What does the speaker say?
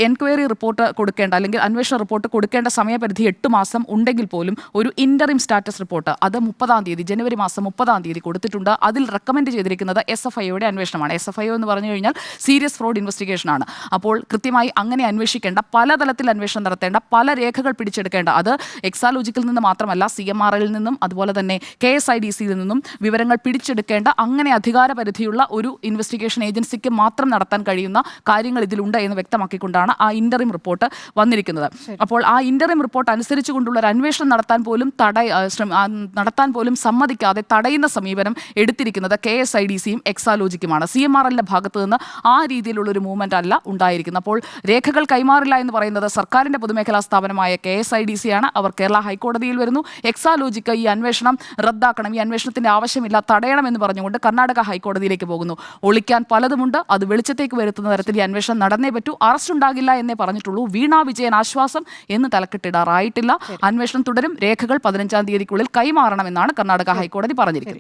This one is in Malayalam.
എൻക്വയറി റിപ്പോർട്ട് കൊടുക്കേണ്ട അല്ലെങ്കിൽ അന്വേഷണ റിപ്പോർട്ട് കൊടുക്കേണ്ട സമയപരിധി 8 മാസം ഉണ്ടെങ്കിൽ പോലും ഒരു ഇന്ററിം സ്റ്റാറ്റസ് റിപ്പോർട്ട് അത് 30-ാം തീയതി ജനുവരി മാസം 30-ാം തീയതി കൊടുത്തിട്ടുണ്ട്. അതിൽ റെക്കമെൻഡ് ചെയ്തിരിക്കുന്നത് SFIOയുടെ അന്വേഷണമാണ്. SFIO എന്ന് പറഞ്ഞു കഴിഞ്ഞാൽ സീരിയസ് ഫ്രോഡ് ഇൻവെസ്റ്റിഗേഷൻ ആണ്. അപ്പോൾ കൃത്യമായി അങ്ങനെ അന്വേഷിക്കേണ്ട, പല തലത്തിൽ അന്വേഷണം നടത്തേണ്ട, പല രേഖകൾ പിടിച്ചെടുക്കേണ്ട, അത് എക്സാലോജിക്കിൽ നിന്ന് മാത്രമല്ല CMRL നിന്നും അതുപോലെ തന്നെ KSIDCയിൽ നിന്നും വിവരങ്ങൾ പിടിച്ചെടുക്കേണ്ട അങ്ങനെ അധികാരപരിധിയുള്ള ഒരു ഇൻവെസ്റ്റിഗേഷൻ ഏജൻസിക്ക് മാത്രം നടത്താൻ കഴിയുന്ന കാര്യങ്ങൾ ഇതിലുണ്ട് എന്ന് വ്യക്തമാക്കിക്കൊണ്ടാണ് ആ ഇന്ററിം റിപ്പോർട്ട് വന്നിരിക്കുന്നത്. അപ്പോൾ ആ ഇന്ററിം റിപ്പോർട്ട് അനുസരിച്ചുകൊണ്ടുള്ള ഒരു അന്വേഷണം നടത്താൻ പോലും സമ്മതിക്കാതെ തടയുന്ന സമീപനം എടുത്തിരിക്കുന്നത് KSIDCയും എക്സാലോജിക്കുമാണ്. CMRLന്റെ ഭാഗത്ത് നിന്ന് ആ രീതിയിലുള്ള ഒരു മൂവ്മെന്റ് അല്ല ഉണ്ടായിരിക്കുന്നത്. അപ്പോൾ രേഖകൾ കൈമാറില്ല എന്ന് പറയുന്നത് സർക്കാരിന്റെ പൊതുമേഖലാ സ്ഥാപനമായ KSIDC ആണ്. അവർ കേരള ഹൈക്കോടതിയിൽ വരുന്നു. എക്സാലോജിക്ക് ഈ അന്വേഷണം റദ്ദാക്കണം, ഈ അന്വേഷണത്തിന്റെ ആവശ്യമില്ല, തടയണമെന്ന് പറഞ്ഞുകൊണ്ട് കർണാടക ഹൈക്കോടതിയിലേക്ക് പോകുന്നു. ഒളിക്കാൻ പലതുമുണ്ട്, അത് വെളിച്ചത്തേക്ക് വരുത്തുന്ന തരത്തിൽ ഈ അന്വേഷണം നടന്നേ പറ്റൂ. അറസ്റ്റ് ഉണ്ടാകില്ല എന്നേ പറഞ്ഞിട്ടുള്ളൂ. വീണ വിജയൻ ആശ്വാസം എന്ന് തലക്കെട്ടിടാറായിട്ടില്ല. അന്വേഷണം തുടരും. രേഖകൾ 15-ാം തീയതിക്കുള്ളിൽ കൈമാറണമെന്നാണ് കർണാടക ഹൈക്കോടതി പറഞ്ഞിരിക്കുന്നത്.